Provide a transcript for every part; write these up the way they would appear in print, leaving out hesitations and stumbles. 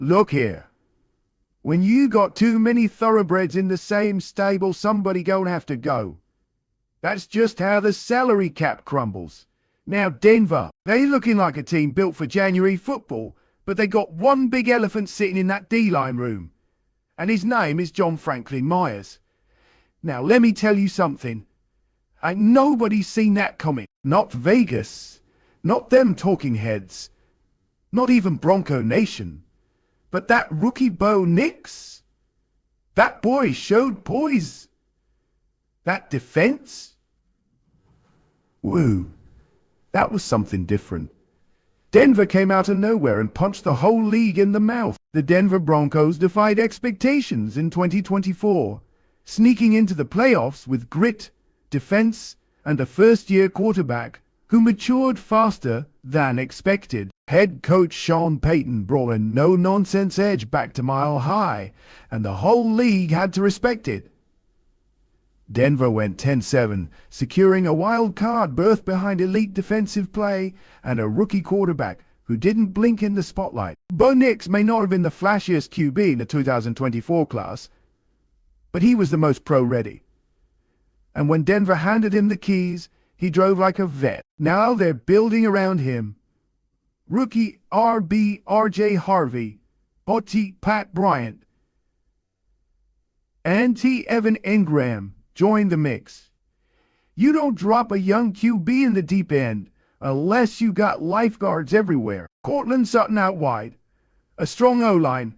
Look here. When you got too many thoroughbreds in the same stable, somebody gonna have to go. That's just how the salary cap crumbles. Now Denver, they looking like a team built for January football, but they got one big elephant sitting in that D-line room. And his name is John Franklin Myers. Now let me tell you something. Ain't nobody seen that coming. Not Vegas. Not them talking heads. Not even Bronco Nation. But that rookie Bo Nix. That boy showed poise. That defense. Woo. That was something different. Denver came out of nowhere and punched the whole league in the mouth. The Denver Broncos defied expectations in 2024, sneaking into the playoffs with grit, defense, and a first-year quarterback who matured faster than expected. Head coach Sean Payton brought a no-nonsense edge back to Mile High, and the whole league had to respect it. Denver went 10-7, securing a wild card berth behind elite defensive play and a rookie quarterback who didn't blink in the spotlight. Bo Nix may not have been the flashiest QB in the 2024 class, but he was the most pro-ready. And when Denver handed him the keys, he drove like a vet. Now they're building around him. Rookie RJ Harvey, Pat Bryant, and Evan Engram join the mix. You don't drop a young QB in the deep end unless you got lifeguards everywhere. Cortland Sutton out wide, a strong O-line,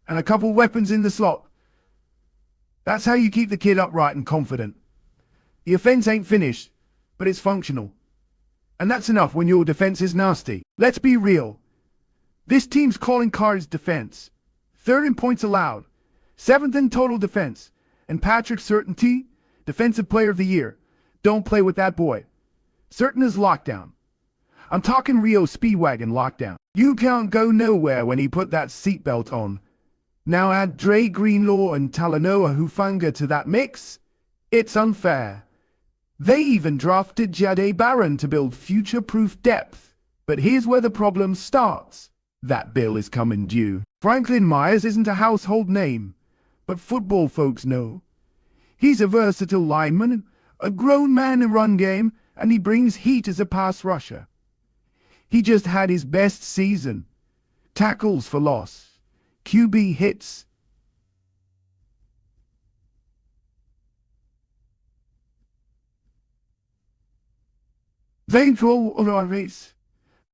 and a couple weapons in the slot. That's how you keep the kid upright and confident. The offense ain't finished, but it's functional. And that's enough when your defense is nasty. Let's be real. This team's calling card is defense. Third in points allowed. Seventh in total defense. And Patrick Surtain, Defensive Player of the Year. Don't play with that boy. Surtain is lockdown. I'm talking Rio Speedwagon lockdown. You can't go nowhere when he put that seatbelt on. Now add Dre Greenlaw and Talanoa Hufanga to that mix. It's unfair. They even drafted Jahdae Barron to build future-proof depth. But here's where the problem starts. That bill is coming due. Franklin Myers isn't a household name, but football folks know. He's a versatile lineman, a grown man in run game, and he brings heat as a pass rusher. He just had his best season. Tackles for loss, QB hits.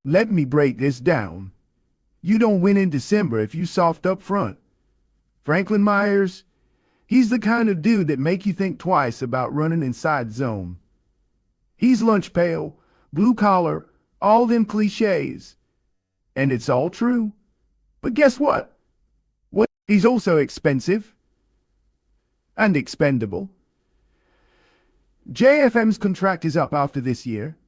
Let me break this down. You don't win in December if you soft up front. Franklin Myers, he's the kind of dude that make you think twice about running inside zone. He's lunch pail, blue collar, all them cliches. And it's all true. But guess what? He's also expensive and expendable. JFM's contract is up after this year.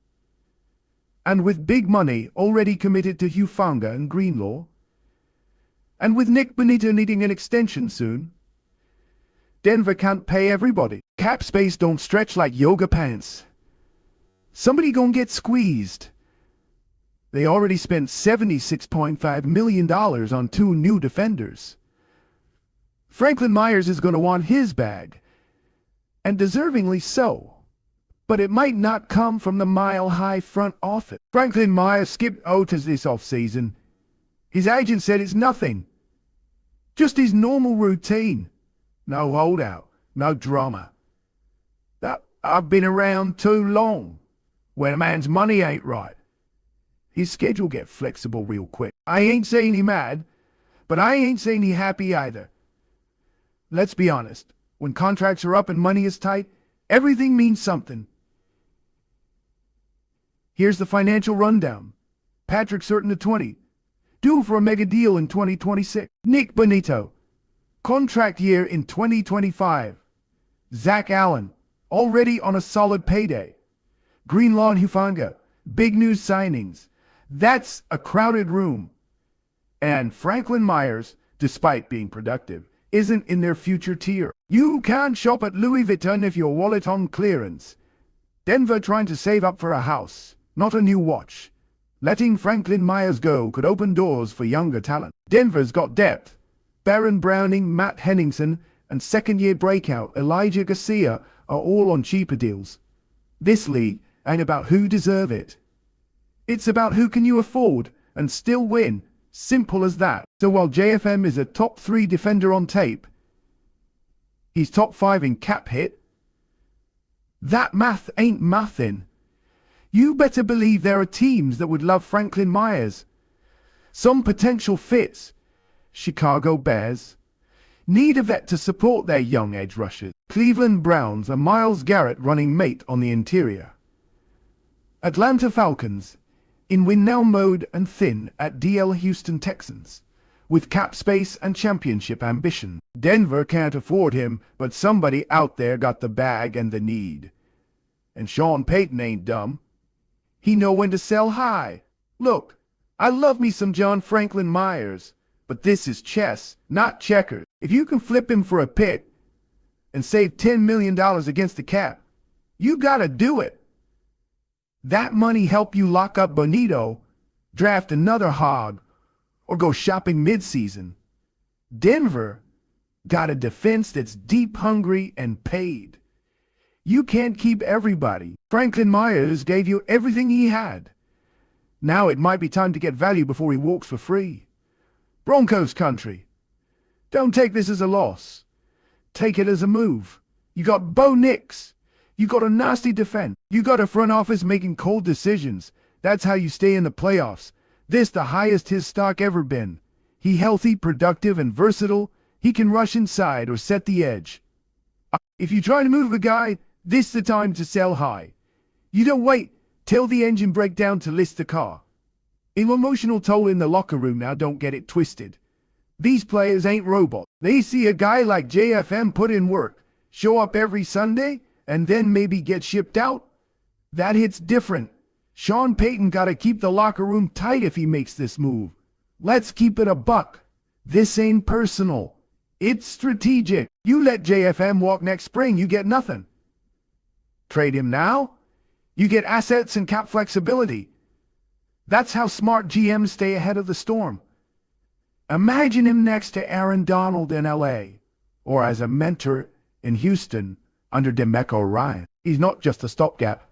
And with big money already committed to Hufanga and Greenlaw, and with Nick Bonita needing an extension soon, Denver can't pay everybody. Cap space don't stretch like yoga pants. Somebody gonna get squeezed. They already spent $76.5 million on 2 new defenders. Franklin Myers is gonna want his bag, and deservingly so. But it might not come from the Mile High front office. Franklin Myers skipped Otis this offseason. His agent said it's nothing. Just his normal routine. No holdout, no drama. I've been around too long. When a man's money ain't right, his schedule get flexible real quick. I ain't saying he mad, but I ain't saying he happy either. Let's be honest. When contracts are up and money is tight, everything means something. Here's the financial rundown. Patrick Surtain 20, due for a mega deal in 2026. Nick Bonito, contract year in 2025. Zach Allen, already on a solid payday. Greenlaw and Hufanga, big news signings. That's a crowded room. And Franklin Myers, despite being productive, isn't in their future tier. You can't shop at Louis Vuitton if your wallet on clearance. Denver trying to save up for a house, not a new watch. Letting Franklin Myers go could open doors for younger talent. Denver's got depth. Baron Browning, Matt Henningsen, and second-year breakout Elijah Garcia are all on cheaper deals. This league ain't about who deserve it. It's about who can you afford and still win. Simple as that. So while JFM is a top 3 defender on tape, he's top 5 in cap hit. That math ain't mathin'. You better believe there are teams that would love Franklin Myers. Some potential fits. Chicago Bears need a vet to support their young edge rushers. Cleveland Browns are Myles Garrett running mate on the interior. Atlanta Falcons in win now mode and thin at DL Houston Texans with cap space and championship ambition. Denver can't afford him, but somebody out there got the bag and the need. And Sean Payton ain't dumb. He know when to sell high. Look, I love me some John Franklin Myers, but this is chess, not checkers. If you can flip him for a pick and save $10 million against the cap, you gotta do it. That money help you lock up Bonito, draft another hog, or go shopping mid-season. Denver got a defense that's deep, hungry, and paid. You can't keep everybody. Franklin Myers gave you everything he had. Now it might be time to get value before he walks for free. Broncos country. Don't take this as a loss. Take it as a move. You got Bo Nix. You got a nasty defense. You got a front office making cold decisions. That's how you stay in the playoffs. This the highest his stock ever been. He healthy, productive, and versatile. He can rush inside or set the edge. If you try to move a guy, this the time to sell high. You don't wait till the engine break down to list the car. An emotional toll in the locker room now, don't get it twisted. These players ain't robots. They see a guy like JFM put in work, show up every Sunday, and then maybe get shipped out. That hits different. Sean Payton gotta keep the locker room tight if he makes this move. Let's keep it a buck. This ain't personal. It's strategic. You let JFM walk next spring, you get nothing. Trade him now, you get assets and cap flexibility. That's how smart GMs stay ahead of the storm. Imagine him next to Aaron Donald in LA, or as a mentor in Houston under DeMeco Ryan. He's not just a stopgap.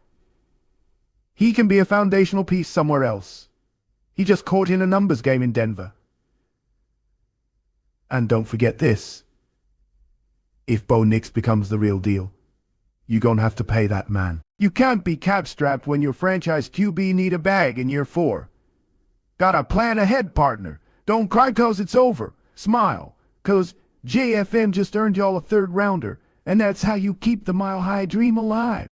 He can be a foundational piece somewhere else. He just caught in a numbers game in Denver. And don't forget this. If Bo Nix becomes the real deal, you're gonna have to pay that man. You can't be cap-strapped when your franchise QB need a bag in year 4. Gotta plan ahead, partner. Don't cry 'cause it's over. Smile, 'cause JFM just earned y'all a 3rd rounder, and that's how you keep the mile-high dream alive.